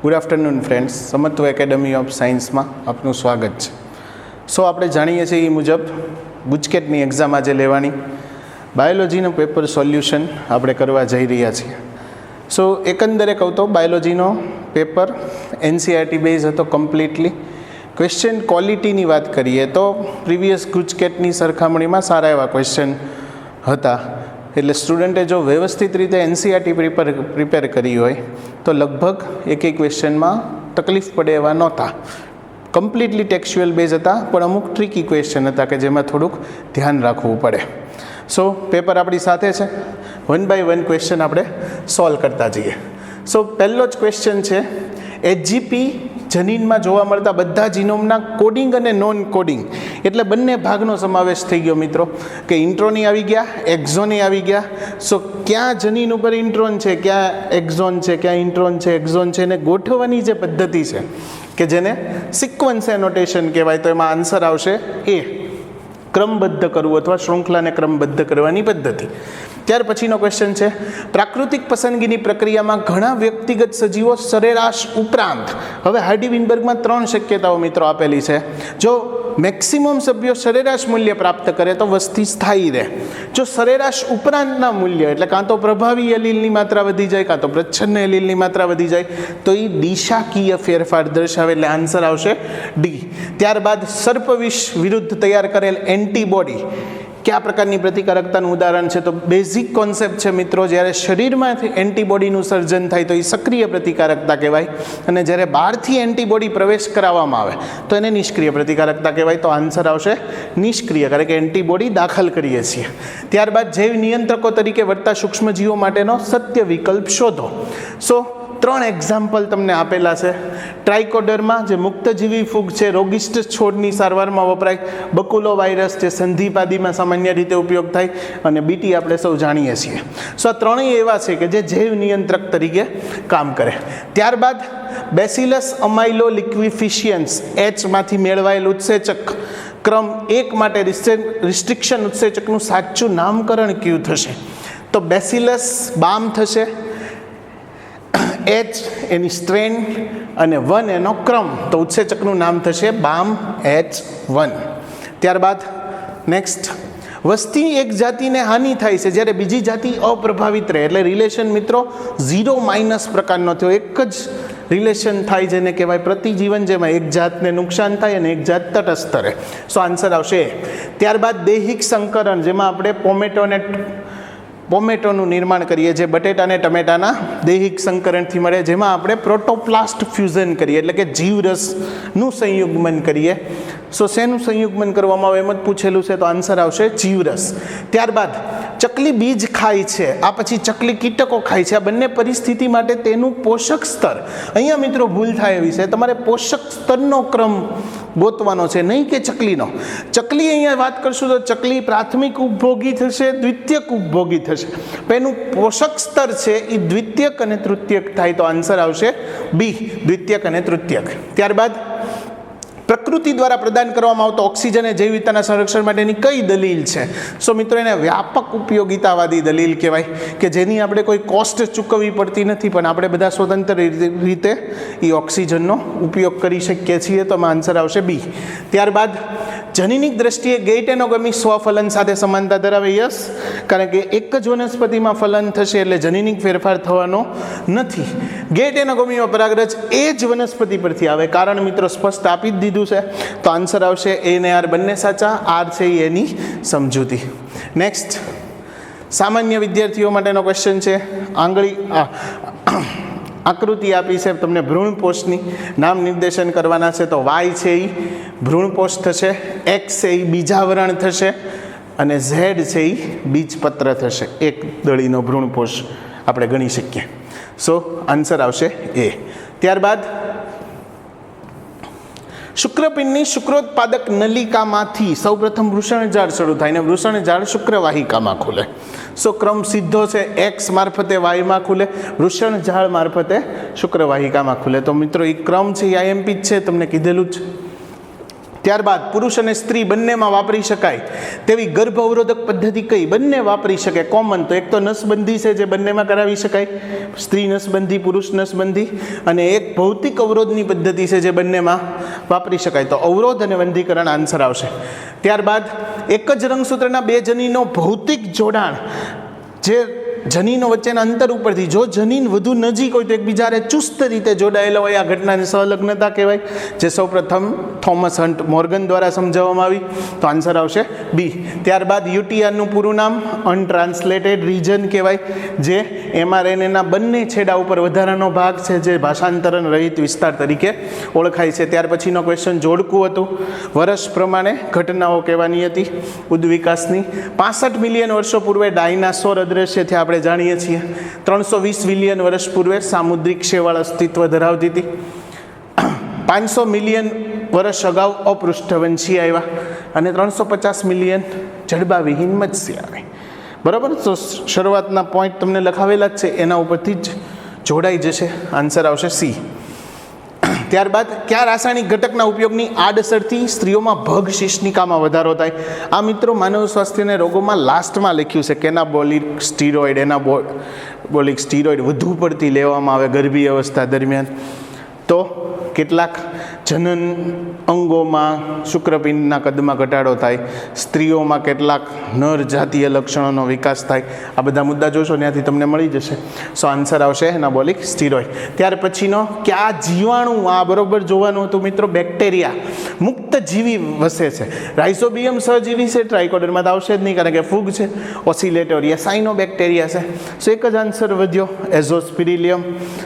Good afternoon friends, Samatva academy of સાયન્સમાં આપનું સ્વાગત છે. આપણે જાણીએ છીએ એ મુજબ ગુજકેટની એક્ઝામ આજે લેવાની બાયોલોજીનું પેપર સોલ્યુશન આપણે કરવા જઈ રહ્યા છીએ. એકંદરે કહું તો બાયોલોજીનો પેપર એનસીઆરટી બેઝ હતો કમ્પ્લીટલી. ક્વેશ્ચન ક્વોલિટીની વાત કરીએ તો પ્રીવિયસ ગુજકેટની સરખામણીમાં સારા એવા ક્વેશ્ચન હતા. એટલે સ્ટુડન્ટે જો વ્યવસ્થિત રીતે એનસીઆરટી પ્રિપેર કરી હોય તો લગભગ એક ક્વેશ્ચનમાં તકલીફ પડે એવા નહોતા. કમ્પ્લીટલી ટેક્સ્ચ્યુઅલ બેઝ હતા, પણ અમુક ટ્રિકી ક્વેશ્ચન હતા કે જેમાં થોડુંક ધ્યાન રાખવું પડે. પેપર આપણી સાથે છે, 1 by 1 ક્વેશ્ચન આપણે સોલ્વ કરતા જઈએ. પહેલો જ ક્વેશ્ચન છે, એચજીપી જનીનમાં જોવા મળતા બધા જીનોમના કોડિંગ અને નોન કોડિંગ એટલે બંને ભાગનો સમાવેશ થઈ ગયો મિત્રો. કે ઇન્ટ્રોની આવી ગયા, એક્ઝોની આવી ગયા. ક્યાં જનીન ઉપર ઇન્ટ્રોન છે, ક્યાં એક્ઝોન છે, ક્યાં ઇન્ટ્રોન છે, એક્ઝોન છે, એને ગોઠવવાની જે પદ્ધતિ છે કે જેને સિક્વન્સ એનોટેશન કહેવાય, તો એમાં આન્સર આવશે એ, ક્રમબદ્ધ કરવું અથવા શૃંખલાને ક્રમબદ્ધ કરવાની પદ્ધતિ. ત્યાર પછીનો ક્વેશ્ચન છે, પ્રાકૃતિક પસંદગીની પ્રક્રિયામાં ઘણા વ્યક્તિગત સજીવો સરેરાશ ઉપરાંત, હવે હાર્ડી વિનબર્ગમાં 3 શક્યતાઓ મિત્રો આપેલી છે. જો મેક્સિમમ સભ્યો સરેરાશ મૂલ્ય પ્રાપ્ત કરે તો વસ્તી સ્થાયી રહે. જો સરેરાશ ઉપરાંતના મૂલ્ય એટલે કાં તો પ્રભાવી એલીલની માત્રા વધી જાય, કાં તો પ્રચ્છન્ન એલીલની માત્રા વધી જાય, તો એ દિશાકીય ફેરફાર દર્શાવે, એટલે આન્સર આવશે ડી. ત્યારબાદ સર્પવિષ વિરુદ્ધ તૈયાર કરેલ એન્ટીબોડી કયા પ્રકારની પ્રતિકારકતાનું ઉદાહરણ છે? તો બેઝિક કોન્સેપ્ટ છે મિત્રો, જ્યારે શરીરમાંથી એન્ટીબોડીનું સર્જન થાય તો એ સક્રિય પ્રતિકારકતા કહેવાય, અને જ્યારે બહારથી એન્ટીબોડી પ્રવેશ કરાવવામાં આવે તો એને નિષ્ક્રિય પ્રતિકારકતા કહેવાય. તો આન્સર આવશે નિષ્ક્રિય, કારણ કે એન્ટીબોડી દાખલ કરીએ છીએ. ત્યારબાદ જૈવ નિયંત્રકો તરીકે વર્તા સૂક્ષ્મજીવો માટેનો સત્ય વિકલ્પ શોધો. 3 એક્ઝામ્પલ તમને આપેલા છે. ટ્રાઇકોડર્મા જે મુક્તજીવી ફૂગ છે, રોગિષ્ટ છોડની સારવારમાં વપરાય. બકુલો વાયરસ જે સંધિપાદીમાં સામાન્ય રીતે ઉપયોગ થાય, અને બીટી આપણે સૌ જાણીએ છીએ. આ ત્રણેય એવા છે કે જે જૈવ નિયંત્રક તરીકે કામ કરે. ત્યારબાદ બેસિલસ અમાઇલો લિક્વિફિશિયન્સ એચમાંથી મેળવાયેલ ઉત્સેચક ક્રમ 1 માટે રિસ્ટ્રિક્શન ઉત્સેચકનું સાચું નામકરણ કયું થશે? તો બેસિલસ બામ થશે, એચ એની સ્ટ્રેન અને 1 એનો ક્રમ, તો ઉત્સેચકનું નામ થશે બામ H1. ત્યારબાદ નેક્સ્ટ, વસ્તી એક જાતિને હાનિ થાય છે જ્યારે બીજી જાતિ અપ્રભાવિત રહે, એટલે રિલેશન મિત્રો 0- પ્રકારનો થયો. એક જ રિલેશન થાય જેને કહેવાય પ્રતિજીવન, જેમાં એક જાતને નુકસાન થાય અને એક જાત તટસ્થ રહે. આન્સર આવશે. ત્યારબાદ દૈહિક સંકરણ, જેમાં આપણે પોમેટોનું નિર્માણ કરીએ, જે બટેટા અને ટમેટાના દૈહિક સંકરણથી મળે, જેમાં આપણે પ્રોટોપ્લાસ્ટ ફ્યુઝન કરીએ, એટલે કે જીવરસનું સંયુગ્મન કરીએ. શેનું સંયુગ્મન કરવામાં આવે એમ જ પૂછેલું છે, તો આન્સર આવશે જીવરસ. ત્યારબાદ ચકલી બીજ ખાય છે, આ પછી ચકલી કીટકો ખાય છે. આ બંને પરિસ્થિતિ માટે તેનું પોષક સ્તર, અહીંયા મિત્રો ભૂલ થાય એવી છે, તમારે પોષક સ્તરનો ક્રમ ગોતવાનો છે, નહીં કે ચકલીનો. ચકલી અહીંયા વાત કરશું તો ચકલી પ્રાથમિક ઉપભોગી થશે, દ્વિતીયક ઉપભોગી થશે. પણ એનું પોષક સ્તર છે એ દ્વિતીયક અને તૃતીયક થાય, તો આન્સર આવશે બી, દ્વિતીયક અને તૃતીયક. ત્યારબાદ પ્રકૃતિ દ્વારા પ્રદાન કરવામાં આવતો ઓક્સિજન અને જૈવ વિવિધતાના સંરક્ષણ માટેની કઈ દલીલ છે? મિત્રો એને વ્યાપક ઉપયોગિતાવાદી દલીલ કહેવાય, કે જેની આપણે કોઈ કોસ્ટ ચૂકવવી પડતી નથી, પણ આપણે બધા સ્વતંત્ર રીતે એ ઓક્સિજનનો ઉપયોગ કરી શકીએ છીએ. તો આન્સર આવશે બી. ત્યારબાદ જનીનિક દ્રષ્ટિએ ગેઇટેનોગમી સ્વફલન સાથે સમાનતા ધરાવે. યસ, કારણ કે એક જ વનસ્પતિમાં ફલન થશે એટલે જનીનિક ફેરફાર થવાનો નથી. ગેઇટેનોગમીમાં પરાગરજ એ જ વનસ્પતિ પરથી આવે, કારણ મિત્રો સ્પષ્ટ આપી જ દીધું છે. તો આન્સર આવશે એ ને આર બંને સાચા, આર છે એની સમજૂતી. નેક્સ્ટ, સામાન્ય વિદ્યાર્થીઓ માટેનો ક્વેશ્ચન છે. આકૃતિ આપી છે તમને ભ્રૂણપોષની, નામ નિર્દેશન કરવાના છે. તો વાય છે એ ભ્રૂણપોષ થશે, એક્સ છે એ બીજાવરણ થશે, અને ઝેડ છે એ બીજપત્ર થશે. એક દળીનો ભ્રૂણપોષ આપણે ગણી શકીએ. આન્સર આવશે એ. ત્યારબાદ શુક્રપિંડની શુક્રોત્પાદક નલિકામાંથી સૌપ્રથમ વૃષણજાળ શરૂ થાય, અને વૃષણજાળ શુક્રવાહિકામાં ખુલે. ક્રમ સીધો છે, એક્સ મારફતે વાયમાં ખુલે, વૃષણજાળ મારફતે શુક્રવાહિકામાં ખુલે. તો મિત્રો એ ક્રમ છે એ આઈએમપી જ છે, તમને કીધેલું જ. ત્યારબાદ પુરુષ અને સ્ત્રી બંનેમાં વાપરી શકાય તેવી ગર્ભ અવરોધક પદ્ધતિ કઈ? બંને વાપરી શકે કોમન. તો એક તો નસબંધી છે જે બંનેમાં કરાવી શકાય, સ્ત્રી નસબંધી, પુરુષ નસબંધી, અને એક ભૌતિક અવરોધની પદ્ધતિ છે જે બંનેમાં વાપરી શકાય. તો અવરોધ અને બંધીકરણ આન્સર આવશે. ત્યારબાદ એક જ રંગસૂત્રના બે જનીનો ભૌતિક જોડાણ, જે જનીનો વચ્ચેના અંતર ઉપરથી જો જનીન વધુ નજીક હોય તો એકબીજાને ચુસ્ત રીતે જોડાયેલા હોય, આ ઘટનાને સહલગ્નતા કહેવાય, જે સૌપ્રથમ થોમસ હન્ટ મોર્ગન દ્વારા સમજાવવામાં આવી. તો આન્સર આવશે બી. ત્યારબાદ યુટીઆરનું પૂરું નામ અનટ્રાન્સલેટેડ રીજન કહેવાય, જે એમઆરએનએના બંને છેડા ઉપર વધારાનો ભાગ છે, જે ભાષાંતરણ રહિત વિસ્તાર તરીકે ઓળખાય છે. ત્યાર પછીનો ક્વેશ્ચન જોડકું હતું. વર્ષ પ્રમાણે ઘટનાઓ કહેવાની હતી ઉદ્વિકાસની. 65 મિલિયન વર્ષો પૂર્વે ડાયનાસોર અદ્રશ્ય થયા, આપણે જાણીએ છીએ. 320 મિલિયન વર્ષ પૂર્વે સામુદ્રિક શેવાળ અસ્તિત્વ ધરાવતી હતી. 500 મિલિયન વર્ષ અગાઉ અપૃષ્ઠવંશી આવ્યા, અને 350 મિલિયન જડબાવિહીન મત્સ્ય આવે. બરાબર. તો શરૂઆતના પોઈન્ટ તમને લખાવેલા જ છે, એના ઉપરથી જ જોડાઈ જશે. આન્સર આવશે સી. ત્યારબાદ કયા રાસાયણિક ઘટકના ઉપયોગની આડઅસરથી સ્ત્રીઓમાં ભગ શિશ્નિકામાં વધારો થાય? આ મિત્રો માનવ સ્વાસ્થ્યને રોગોમાં લાસ્ટમાં લખ્યું છે. કેનાબોલિક સ્ટીરોઇડ, એનાબોલિક સ્ટીરોઇડ વધુ પડતી લેવામાં આવે ગર્ભી અવસ્થા દરમિયાન. તો કેટલાક જનન અંગોમાં શુક્રપિંડના કદમાં ઘટાડો થાય, સ્ત્રીઓમાં કેટલાક નર જાતીય લક્ષણોનો વિકાસ થાય. આ બધા મુદ્દા જોશો ત્યાંથી તમને મળી જશે. સો આન્સર આવશે એનાબોલિક સ્ટીરોઇડ. ત્યાર પછીનો કયા જીવાણુ, આ બરોબર જોવાનું હતું મિત્રો, બેક્ટેરિયા મુક્ત જીવી વસે છે? રાઇઝોબિયમ સહજીવી છે, ટ્રાઇકોડર્મા આવશે જ નહીં કારણ કે ફૂગ છે. ઓસિલેટોરિયા સાઇનોબેક્ટેરિયા છે. સો એક જ આન્સર વધ્યો, એઝોસ્પિરિલિયમ.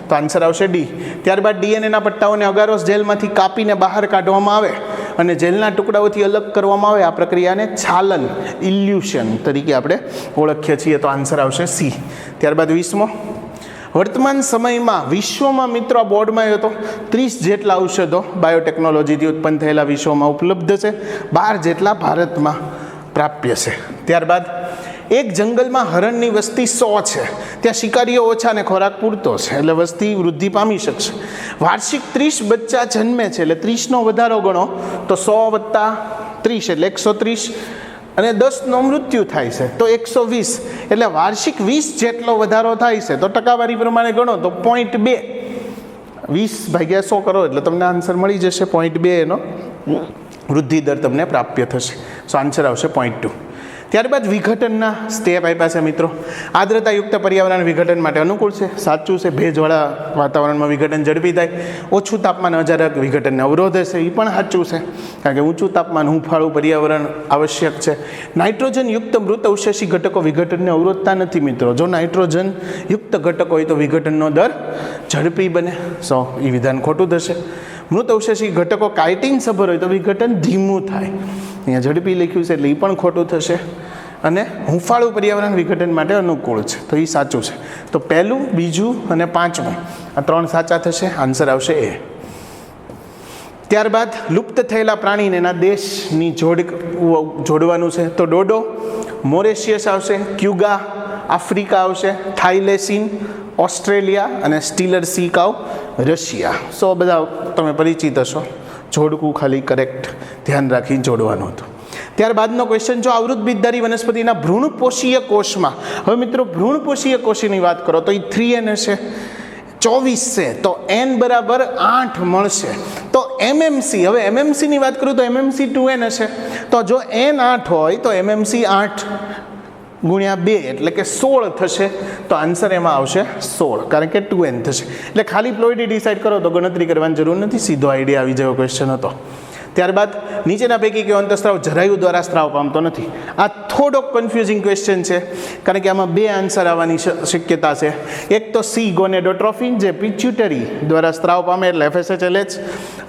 તો આન્સર આવશે ડી. ત્યારબાદ ડીએનએના પટ્ટાઓને અગારોસ જેલમાંથી કાપીને બહાર કાઢવામાં આવે અને જેલના ટુકડાઓથી અલગ કરવામાં આવે, આ પ્રક્રિયાને છાલન, ઇલ્યુશન તરીકે આપણે ઓળખીએ છીએ. તો આન્સર આવશે સી. ત્યારબાદ 20મો, વર્તમાન સમયમાં વિશ્વમાં મિત્રો આ બોર્ડમાં હતો 30 જેટલા ઔષધો બાયોટેકનોલોજીથી ઉત્પન્ન થયેલા વિશ્વમાં ઉપલબ્ધ છે, 12 જેટલા ભારતમાં પ્રાપ્ય છે. ત્યારબાદ એક જંગલમાં હરણની વસ્તી 100 છે, ત્યાં શિકારીઓ ઓછા અને ખોરાક પૂરતો છે, એટલે વસ્તી વૃદ્ધિ પામી શકશે. વાર્ષિક 30 બચ્ચા જન્મે છે, એટલે 30નો વધારો ગણો તો 100 + 30 એટલે 130, અને 10નો મૃત્યુ થાય છે તો 120, એટલે વાર્ષિક 20 જેટલો વધારો થાય છે. તો ટકાવારી પ્રમાણે ગણો તો 0.2, 20/100 કરો એટલે તમને આન્સર મળી જશે 0.2 એનો વૃદ્ધિ દર તમને પ્રાપ્ય થશે. સો આન્સર આવશે 0.2. ત્યારબાદ વિઘટનના સ્ટેપ આપ્યા છે મિત્રો. આર્દ્રતાયુક્ત પર્યાવરણ વિઘટન માટે અનુકૂળ છે, સાચું છે. ભેજવાળા વાતાવરણમાં વિઘટન ઝડપી થાય. ઓછું તાપમાન અજારક વિઘટનને અવરોધે છે, એ પણ સાચું છે, કારણ કે ઊંચું તાપમાન હૂંફાળું પર્યાવરણ આવશ્યક છે. નાઇટ્રોજનયુક્ત મૃત અવશેષી ઘટકો વિઘટનને અવરોધતા નથી મિત્રો. જો નાઇટ્રોજનયુક્ત ઘટકો હોય તો વિઘટનનો દર ઝડપી બને. સો એ વિધાન ખોટું થશે. મૃત અવશેષી ઘટકો કાઇટિન સભર હોય તો વિઘટન ધીમું થાય. અહીંયા ઝડપી લખ્યું છે એટલે એ પણ ખોટું થશે. અને હૂંફાળું પર્યાવરણ વિઘટન માટે અનુકૂળ છે, તો એ સાચું છે. તો પહેલું, બીજું અને પાંચમું આ 3 સાચા થશે. આન્સર આવશે એ. ત્યારબાદ લુપ્ત થયેલા પ્રાણીને એના દેશની જોડવાનું છે. તો ડોડો મોરેશિયસ આવશે, ક્યુગા આફ્રિકા આવશે, થાઇલેસીન ઓસ્ટ્રેલિયા અને સ્ટીલર સી કાઉ રશિયા. સો બધા તમે પરિચિત હશો. જોડકું ખાલી કરેક્ટ ધ્યાન રાખી જોડવાનું હતું. ત્યારબાદનો ક્વેશ્ચન, જો આવૃતબીજધારી વનસ્પતિના ભ્રૂણપોષીય કોષમાં, હવે મિત્રો ભ્રૂણપોષીય કોષની વાત કરો તો એ 3n હશે, 24 છે તો n બરાબર 8 મળશે. તો MMC, હવે MMCની વાત કરું તો MMC 2n હશે. તો જો n 8 હોય તો MMC 8 × 2 એટલે કે 16 થશે. તો આન્સર એમાં આવશે 16, કારણ કે 2n થશે. એટલે ખાલી પ્લોઇડી ડિસાઇડ કરો તો ગણતરી કરવાની જરૂર નથી, સીધો આઈડિયા આવી જેવો ક્વેશ્ચન હતો. ત્યારબાદ નીચેના પૈકી કયો અંતઃસ્ત્રાવ જરાયુ દ્વારા સ્ત્રાવ પામતો નથી? આ થોડોક કન્ફ્યુઝિંગ ક્વેશ્ચન છે, કારણ કે આમાં 2 આન્સર આવવાની શક્યતા છે. એક તો સી ગોનેડોટ્રોફિન, જે પિચ્યુટરી દ્વારા સ્ત્રાવ પામે એટલે FSH-LH,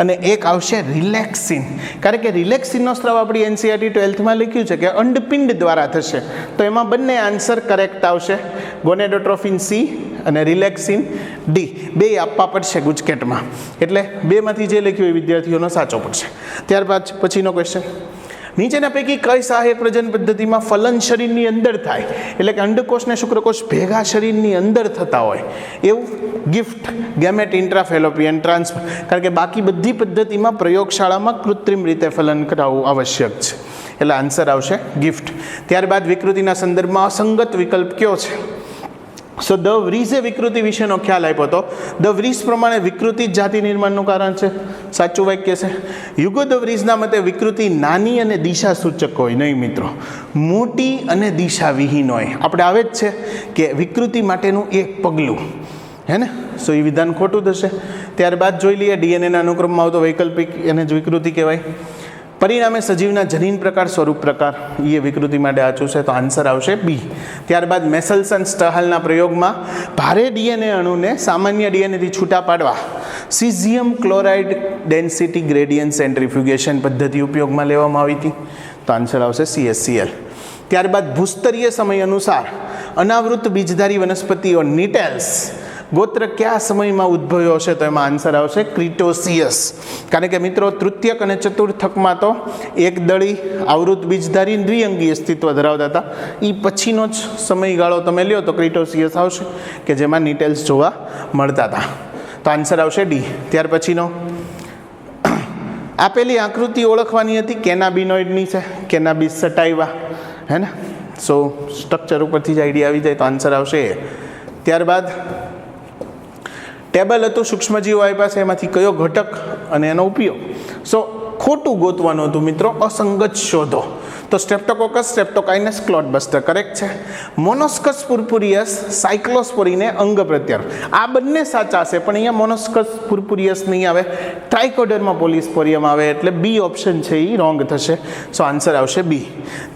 અને એક આવશે રિલેક્સિન, કારણ કે રિલેક્સિનનો સ્ત્રાવ આપણી NCERT 12માં લખ્યું છે કે અંડપિંડ દ્વારા થશે. તો એમાં બંને આન્સર કરેક્ટ આવશે, ગોનેડોટ્રોફિન સી અને રિલેક્સિન ડી. 2 આપવા પડશે ગુજકેટમાં, એટલે 2માંથી જે લખ્યું એ વિદ્યાર્થીઓનો સાચો પડશે. ત્યારબાદ પછીનો ક્વેશ્ચન, નીચેના પૈકી કઈ સહાયક પ્રજનન પદ્ધતિમાં ફલન શરીરની અંદર થાય, એટલે કે અંડકોષ ને શુક્રકોષ ભેગા શરીરની અંદર થતા હોય એવું ગિફ્ટ ગેમેટ ઇન્ટ્રાફેલોપિયન ટ્રાન્સફર, કારણ કે બાકી બધી પદ્ધતિમાં પ્રયોગશાળામાં કૃત્રિમ રીતે ફલન કરાવવું આવશ્યક છે, એટલે આન્સર આવશે ગિફ્ટ. ત્યારબાદ વિકૃતિના સંદર્ભમાં અસંગત વિકલ્પ કયો છે? સો ધ વ્રીઝે વિકૃતિ વિશેનો ખ્યાલ આપ્યો હતો. ધ વ્રીઝ પ્રમાણે વિકૃતિ જ જાતિ નિર્માણનું કારણ છે, સાચું વાક્ય છે. યુગો ધ વ્રીઝના મતે વિકૃતિ નાની અને દિશા સૂચક હોય નહીં મિત્રો, મોટી અને દિશાવિહીન હોય. આપણે આવે જ છે કે વિકૃતિ માટેનું એક પગલું, હે ને? સો એ વિધાન ખોટું થશે. ત્યારબાદ જોઈ લઈએ ડીએનએના અનુક્રમમાં આવતો વૈકલ્પિક, એને જ વિકૃતિ કહેવાય. પરિણામે સજીવના જનીન પ્રકાર સ્વરૂપ પ્રકાર એ વિકૃતિ માટે આચું છે, તો આન્સર આવશે બી. ત્યારબાદ મેસેલ્સન સ્ટહાલના પ્રયોગમાં ભારે ડીએનએ અણુને સામાન્ય ડીએનએથી છૂટા પાડવા caesium chloride density gradient centrifugation પદ્ધતિ ઉપયોગમાં લેવામાં આવી હતી, તો આન્સર આવશે CSCl. ત્યારબાદ ભૂસ્તરીય સમય અનુસાર અનાવૃત બીજધારી વનસ્પતિઓ નિટેલ્સ ગોત્ર કયા સમયમાં ઉદ્ભવ્યો હશે? તો એમાં આન્સર આવશે ક્રિટોસિયસ, કારણ કે મિત્રો તૃતીયક અને ચતુર્થકમાં તો એક દળી આવૃત બીજધારી દ્વિઅંગી અસ્તિત્વ ધરાવતા હતા. એ પછીનો જ સમયગાળો તમે લ્યો તો ક્રિટોસિયસ આવશે કે જેમાં નિટેલ્સ જોવા મળતા હતા, તો આન્સર આવશે ડી. ત્યાર પછીનો આપેલી આકૃતિ ઓળખવાની હતી, કેનાબિનોઇડની છે, કેનાબિસ સટાઇવા, હે ને? સો સ્ટ્રક્ચર ઉપરથી જ આઈડિયા આવી જાય, તો આન્સર આવશે એ. ત્યારબાદ ટેબલ હતું, સૂક્ષ્મજીવો આપ્યા છે, એમાંથી કયો ઘટક અને એનો ઉપયોગ. સો ખોટું ગોતવાનું હતું મિત્રો, અસંગત શોધો. તો સ્ટ્રેપ્ટોકોકસ, સ્ટ્રેપ્ટોકાઇનસ, ક્લોડબસ્ટર કરેક્ટ છે. મોનોસ્કસ પુર્પુરિયસ, સાયક્લોસ્પોરીને અંગ પ્રત્યારોપ, આ બંને સાચા છે, પણ અહીંયા મોનોસ્કસ પુર્પુરિયસ નહીં આવે, ટ્રાઇકોડર્મા પોલિસ્પોરિયમ આવે, એટલે બી ઓપ્શન છે એ રોંગ થશે. સો આન્સર આવશે બી.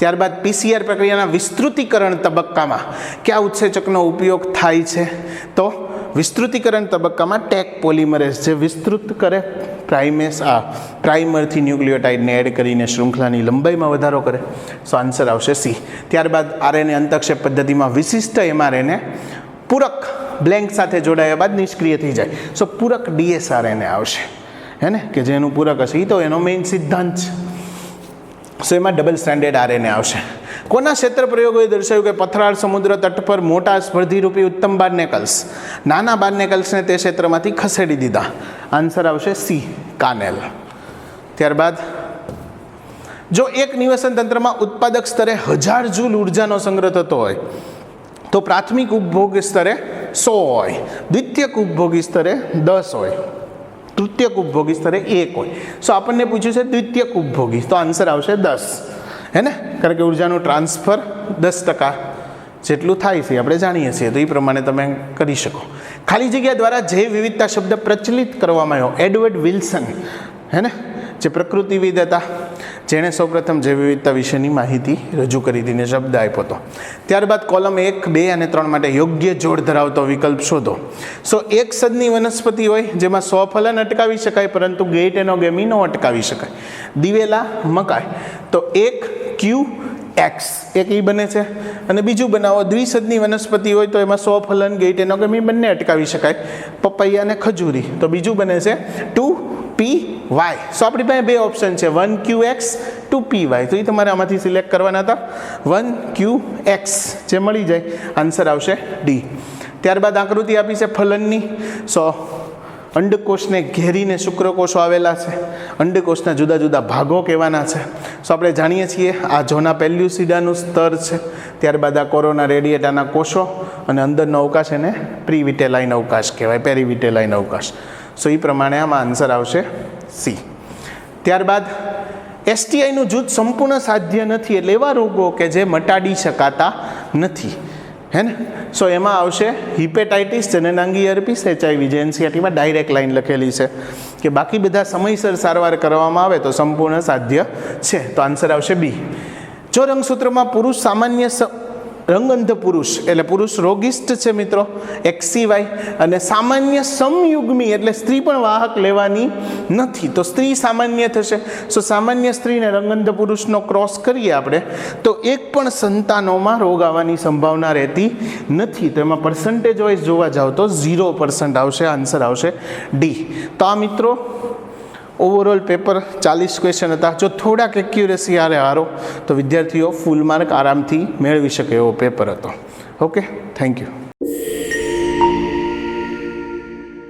ત્યારબાદ PCR પ્રક્રિયાના વિસ્તૃતીકરણ તબક્કામાં કયા ઉત્સેચકનો ઉપયોગ થાય છે? તો વિસ્તૃતીકરણ તબક્કામાં ટેક પોલિમરેઝ જે વિસ્તૃત કરે પ્રાઇમરથી ન્યુક્લિયોટાઇડને એડ કરીને શૃંખલાની લંબાઈમાં વધારો કરે, સો આન્સર આવશે સી. ત્યારબાદ આરએનએ અંતક્ષેપ પદ્ધતિમાં વિશિષ્ટ mRNA પૂરક બ્લેન્ક સાથે જોડાયા બાદ નિષ્ક્રિય થઈ જાય, સો પૂરક dsRNA આવશે, હે ને? કે જેનું પૂરક હશે, એ તો એનો મેઇન સિદ્ધાંત છે. સો એમાં ડબલ સ્ટ્રેન્ડેડ આરએનએ આવશે. કોના ક્ષેત્ર પ્રયોગોએ દર્શાવ્યું કે પથરાળ સમુદ્ર તટ પર મોટા સ્પર્ધીરૂપી ઉત્તમ બાર્નેકલ્સ નાના બાર્નેકલ્સને તે ક્ષેત્રમાંથી ખસેડી દીધા? આન્સર આવશે સી, કાનેલ. ત્યારબાદ જો એક નિવસન તંત્રમાં ઉત્પાદક સ્તરે 1000 જૂલ ઉર્જાનો સંગ્રહ થતો હોય તો પ્રાથમિક ઉપભોગ સ્તરે 100 હોય, દ્વિતીયક ઉપભોગી સ્તરે 10 હોય, તૃતીયક ઉપભોગી સ્તરે 1 હોય. સો આપણને પૂછ્યું છે દ્વિતીયક ઉપભોગી, તો આન્સર આવશે 10, હે ને? કારણ કે ઉર્જાનું ટ્રાન્સફર 10% જેટલું થાય છે આપણે જાણીએ છીએ, તો એ પ્રમાણે તમે કરી શકો. ખાલી જગ્યા દ્વારા જૈવ વિવિધતા શબ્દ પ્રચલિત કરવામાં આવ્યો એડવર્ડ વિલ્સન, હે ને? જે પ્રકૃતિવિદ હતા, જેણે સૌપ્રથમ જૈવ વિવિધતા વિશેની માહિતી રજૂ કરી હતી ને શબ્દ આપ્યો હતો. ત્યારબાદ કોલમ 1, 2 અને 3 માટે યોગ્ય જોડ ધરાવતો વિકલ્પ શોધો. સો એક સદની વનસ્પતિ હોય જેમાં સ્વફલન અટકાવી શકાય પરંતુ ગેઇટેનોગેમી ન અટકાવી શકાય, દિવેલા, મકાઈ, તો એક QX એક એ બને છે, અને બીજું બનાવો દ્વિસદની વનસ્પતિ હોય તો એમાં સ્વફલન ગેઇટેનોગેમી બંને અટકાવી શકાય, પપૈયા અને ખજૂરી, તો બીજું બને છે 2PY. સો આપણી પાસે બે ઓપ્શન છે, 1QX 2PY, તો એ તમારે આમાંથી સિલેક્ટ કરવાના હતા. 1QX જે મળી જાય, આન્સર આવશે ડી. ત્યારબાદ આકૃતિ આપી છે ફલનની. સો અંડકોષને ઘેરીને શુક્રકોષો આવેલા છે, અંડકોષના જુદા જુદા ભાગો કહેવાના છે. સો આપણે જાણીએ છીએ આ ઝોના પેલ્યુસિડાનું સ્તર છે, ત્યારબાદ આ કોરોના રેડિયેટાના કોષો, અને અંદરનો અવકાશ એને પ્રીવિટેલાઇન અવકાશ કહેવાય, પેરીવિટેલાઇન અવકાશ. સો એ પ્રમાણે આમાં આન્સર આવશે સી. ત્યારબાદ STIનું જૂથ સંપૂર્ણ સાધ્ય નથી, એટલે એવા રોગો કે જે મટાડી શકાતા નથી, હે ને? સો એમાં આવશે હિપેટાઇટિસ, જનનાંગી હર્પીસ, HIV, જે NCERTમાં ડાયરેક્ટ લાઈન લખેલી છે કે બાકી બધા સમયસર સારવાર કરવામાં આવે તો સંપૂર્ણ સાધ્ય છે, તો આન્સર આવશે બી. જો રંગસૂત્રમાં પુરુષ સામાન્ય રંગઅંધ પુરુષ એટલે પુરુષ રોગિષ્ટ છે મિત્રો, XCY, અને સામાન્ય સમયુગ્મી એટલે સ્ત્રી પણ વાહક લેવાની નથી, તો સ્ત્રી સામાન્ય થશે. સો સામાન્ય સ્ત્રીને રંગઅંધ પુરુષનો ક્રોસ કરીએ આપણે તો એક પણ સંતાનોમાં રોગ આવવાની સંભાવના રહેતી નથી, તો એમાં પર્સન્ટેજ વાઇઝ જોવા જાવ તો 0% આવશે, આન્સર આવશે ડી. તો આ મિત્રો ઓવરઓલ પેપર 40 ક્વેશ્ચન હતા. જો થોડાક એક્યુરેસી હારો તો વિદ્યાર્થીઓ ફૂલ માર્ક આરામથી મેળવી શકે એવો પેપર હતો. Okay, thank you.